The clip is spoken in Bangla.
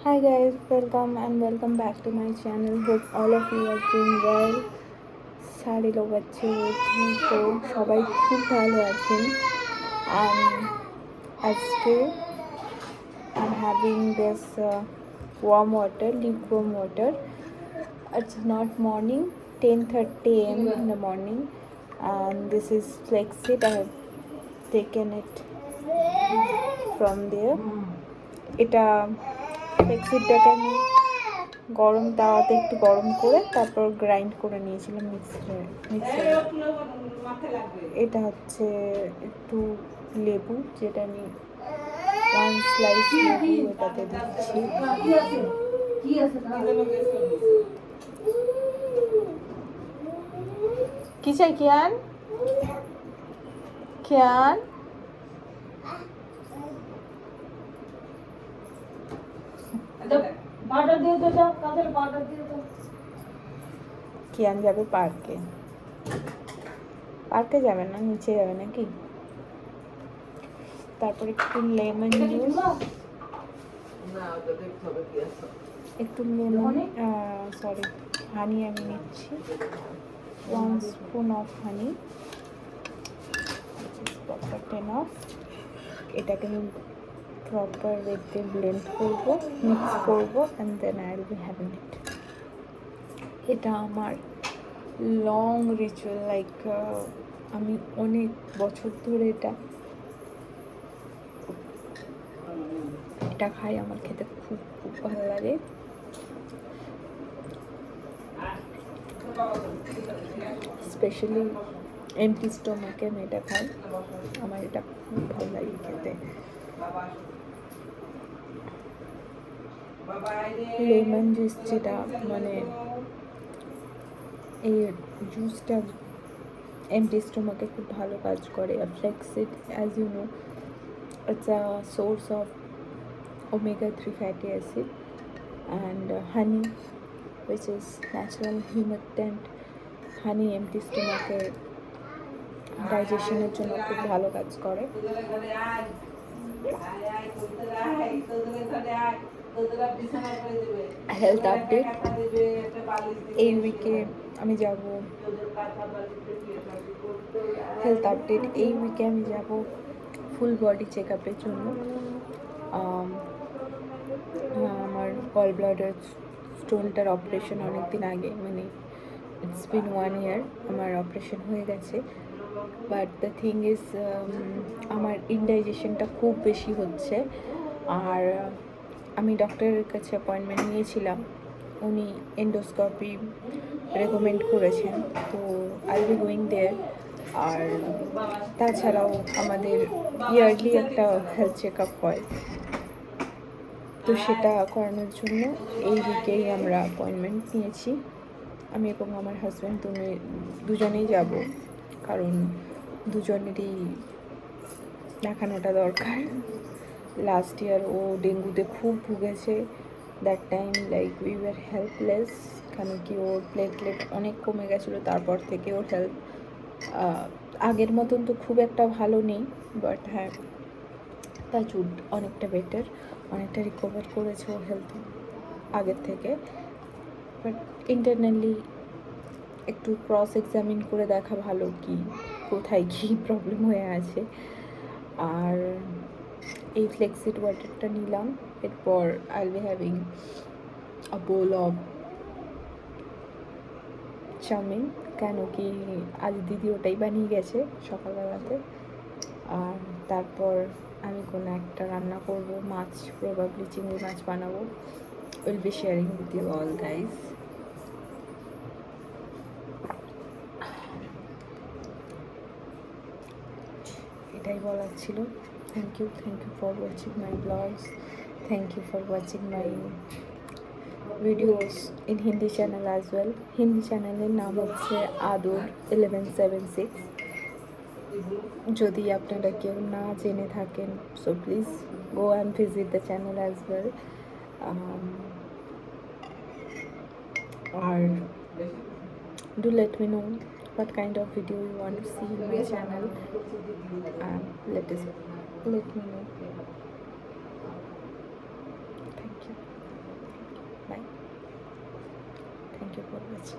Hi guys, welcome back to my channel. Hope all of you are doing well. সাড়ে লোক আছে তো সবাই খুব ভালো আছেন। আজকে I'm having this warm water, lukewarm water. It's not morning, 10:30 a.m. in the morning, and this is Flexit. I have taken it from there. এটা ফ্লেক্সিটটাকে আমি গরম তাওয়াতে একটু গরম করে তারপর গ্রাইন্ড করে নিয়েছিলাম মিক্সারে। এটা হচ্ছে একটু লেবু, যেটা আমি 1 স্লাইস লেবু এটাতে দিচ্ছি। কি চাই কিয়ান? কিয়ান কিয়ান যাবে পার্কে। পার্কে যাবে না, নিচে যাবে নাকি? তারপর একটু লেমন জুস, হানি আমি নিচ্ছি। 1 স্পুন অফ হানি, এটাকে আমি প্রপার ওয়েতে ব্লেন্ড করবো, মিক্স করবো, and then I will be having it. এটা আমার লং রিচুয়াল, লাইক আমি অনেক বছর ধরে এটা খাই। আমার খেতে খুব খুব ভালো লাগে। স্পেশালি এমটি স্টোমাকে আমি এটা খাই, আমার এটা খুব ভালো লাগে খেতে। লেমন জুস, যেটা মানে এই জুসটা এমটি স্টোমাকে খুব ভালো কাজ করে। Flaxseed, as you know, it's a source of omega-3 fatty acid, and honey, which is natural humectant. Honey empty স্টোমাকে ডাইজেশনের জন্য খুব ভালো কাজ করে। হেলথ আপডেট, এই উইকে আমি যাব ফুল বডি চেক আপের জন্য। আমার গল ব্লাডার স্টোনটার অপারেশন অনেক দিন আগে, মানে ইটস বিন 1 ইয়ার আমার অপারেশন হয়ে গেছে। বাট দ্য থিং ইজ, আমার ইনডাইজেশনটা খুব বেশি হচ্ছে। আর আমি ডক্টরের কাছে অ্যাপয়েন্টমেন্ট নিয়েছিলাম, উনি এন্ডোস্কপি রেকমেন্ড করেছেন, তো I will be going there. আর তাছাড়াও আমাদের ইয়ারলি একটা হেলথ চেক আপ হয়, তো সেটা করানোর জন্য এই উইকেই আমরা অ্যাপয়েন্টমেন্ট নিয়েছি। আমি এবং আমার হাজব্যান্ড দুজনেই যাব, কারণ দুজনেরই দেখানোটা দরকার। লাস্ট ইয়ার ও ডেঙ্গুতে খুব ভুগেছে। That time like we were helpless, কেন কি ওর প্লেটলেট অনেক কমে গেছিলো। তারপর থেকে ওর হেলথ আগের মতন তো খুব একটা ভালো নেই, বাট হ্যাঁ, তাছুট অনেকটা বেটার, অনেকটা রিকভার করেছে ওর হেলথ আগের থেকে। বাট ইন্টারনালি একটু ক্রস এক্সামিন করে দেখা ভালো কি কোথায় কী প্রবলেম হয়ে আছে। আর এই ফ্লেক্সিড ওয়াটারটা নিলাম, এরপর I will be having a bowl of chowmein, কেন কি আজ দিদি ওটাই বানিয়ে গেছে সকালবেলাতে। আর তারপর আমি কোনো একটা রান্না করব, মাছ, প্রবাবলি চিংড়ি মাছ বানাবো। Will be sharing with you all guys. এটাই বলার ছিল। Thank you for watching my blogs, thank you for watching my videos in Hindi channel as well. Hindi চ্যানেলের নাম হচ্ছে আদর 1176। যদি আপনারা কেউ না জেনে থাকেন, so please go and visit the channel as well. আর do let me know what kind of video you want to see in my channel, and let me know. Thank you. ভেঙে পড়েছে।